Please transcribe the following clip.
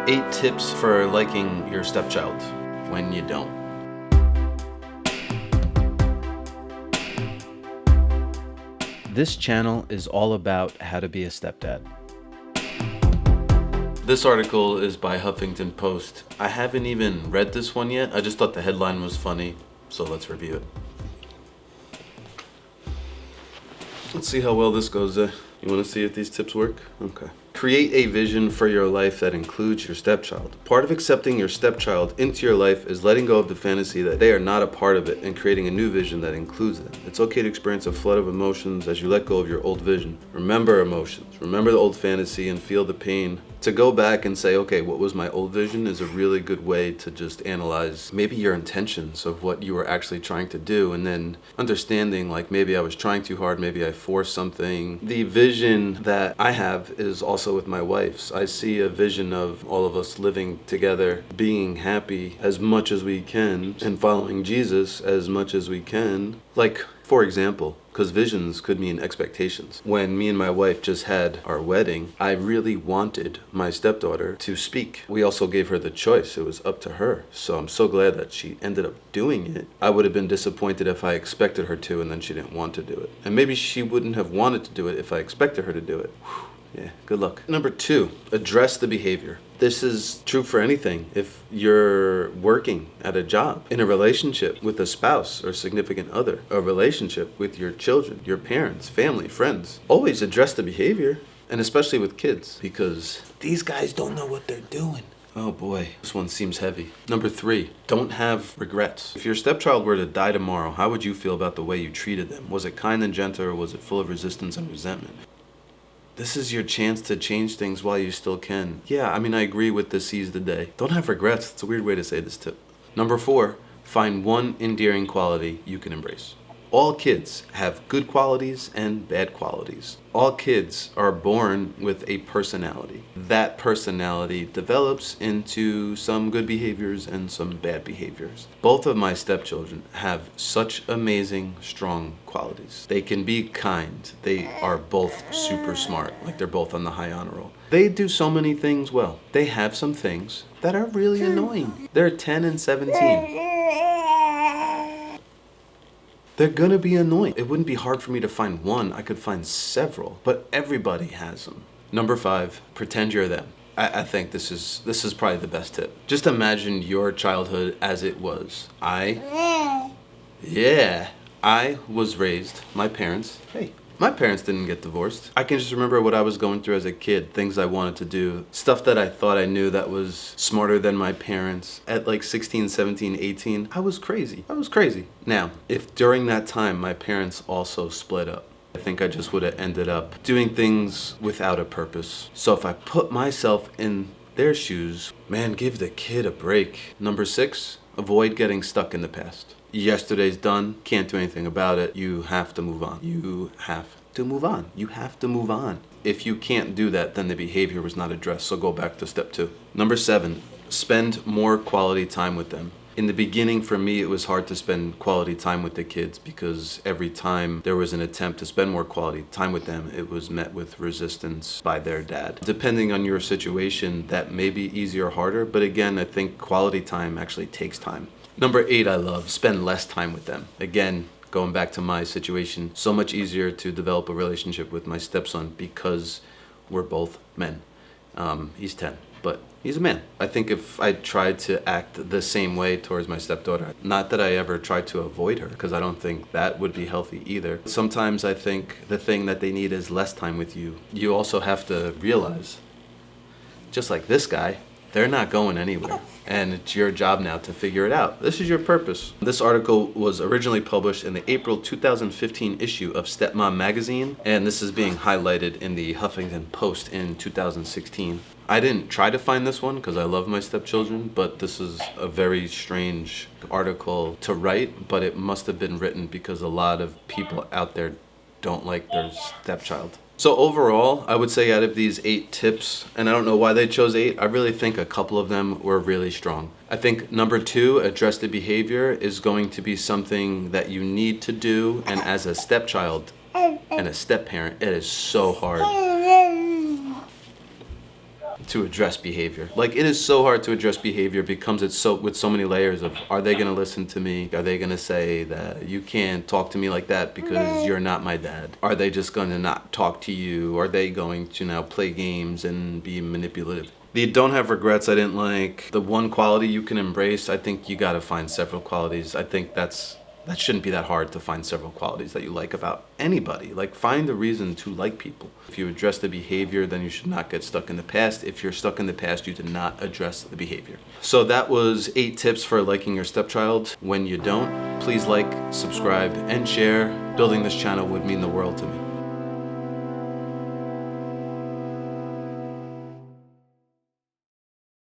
8 tips for liking your stepchild when you don't. This channel is all about how to be a stepdad. This article is by Huffington Post. I haven't even read this one yet. I just thought the headline was funny, so let's review it. Let's see how well this goes. You want to see if these tips work? Okay. Create a vision for your life that includes your stepchild. Part of accepting your stepchild into your life is letting go of the fantasy that they are not a part of it and creating a new vision that includes them. It's okay to experience a flood of emotions as you let go of your old vision. Remember emotions, remember the old fantasy and feel the pain. To go back and say, okay, what was my old vision is a really good way to just analyze maybe your intentions of what you were actually trying to do, and then understanding like maybe I was trying too hard, maybe I forced something. The vision that I have is also with my wife's. I see a vision of all of us living together, being happy as much as we can, and following Jesus as much as we can. Like, for example, because visions could mean expectations. When me and my wife just had our wedding, I really wanted my stepdaughter to speak. We also gave her the choice. It was up to her. So I'm so glad that she ended up doing it. I would have been disappointed if I expected her to and then she didn't want to do it. And maybe she wouldn't have wanted to do it if I expected her to do it. Whew. Yeah, good luck. Number 2, address the behavior. This is true for anything. If you're working at a job, in a relationship with a spouse or significant other, a relationship with your children, your parents, family, friends, always address the behavior, and especially with kids, because these guys don't know what they're doing. Oh boy, this one seems heavy. Number 3, don't have regrets. If your stepchild were to die tomorrow, how would you feel about the way you treated them? Was it kind and gentle, or was it full of resistance and resentment? This is your chance to change things while you still can. Yeah, I agree with the seize the day. Don't have regrets. It's a weird way to say this tip. Number 4, find one endearing quality you can embrace. All kids have good qualities and bad qualities. All kids are born with a personality. That personality develops into some good behaviors and some bad behaviors. Both of my stepchildren have such amazing, strong qualities. They can be kind. They are both super smart, like they're both on the high honor roll. They do so many things well. They have some things that are really annoying. They're 10 and 17. They're gonna be annoying. It wouldn't be hard for me to find one. I could find several, but everybody has them. Number 5, pretend you're them. I think this is probably the best tip. Just imagine your childhood as it was. I was raised, my parents didn't get divorced. I can just remember what I was going through as a kid, things I wanted to do, stuff that I thought I knew that was smarter than my parents. At like 16, 17, 18, I was crazy. Now, if during that time my parents also split up, I think I just would have ended up doing things without a purpose. So if I put myself in their shoes, man, give the kid a break. Number 6, avoid getting stuck in the past. Yesterday's done, can't do anything about it. You have to move on. You have to move on. If you can't do that, then the behavior was not addressed, so go back to step 2. Number 7, spend more quality time with them. In the beginning, for me, it was hard to spend quality time with the kids because every time there was an attempt to spend more quality time with them, it was met with resistance by their dad. Depending on your situation, that may be easier or harder, but again, I think quality time actually takes time. Number 8, I love, spend less time with them. Again, going back to my situation, so much easier to develop a relationship with my stepson because we're both men. He's 10, but he's a man. I think if I tried to act the same way towards my stepdaughter, not that I ever tried to avoid her, because I don't think that would be healthy either. Sometimes I think the thing that they need is less time with you. You also have to realize, just like this guy, they're not going anywhere. And it's your job now to figure it out. This is your purpose. This article was originally published in the April 2015 issue of StepMom Magazine, and this is being highlighted in the Huffington Post in 2016. I didn't try to find this one because I love my stepchildren, but this is a very strange article to write, but it must have been written because a lot of people out there don't like their stepchild. So overall, I would say out of these 8 tips, and I don't know why they chose 8, I really think a couple of them were really strong. I think number 2, address the behavior, is going to be something that you need to do, and as a stepchild and a step-parent, it is so hard. to address behavior. Like, it is so hard to address behavior because it's so with so many layers of, are they gonna listen to me? Are they gonna say that you can't talk to me like that because you're not my dad? Are they just gonna not talk to you? Are they going to now play games and be manipulative? The don't have regrets I didn't like. The one quality you can embrace, I think you gotta find several qualities. I think that shouldn't be that hard to find several qualities that you like about anybody. Like, find a reason to like people. If you address the behavior, then you should not get stuck in the past. If you're stuck in the past, you did not address the behavior. So that was 8 tips for liking your stepchild. When you don't, please like, subscribe, and share. Building this channel would mean the world to me.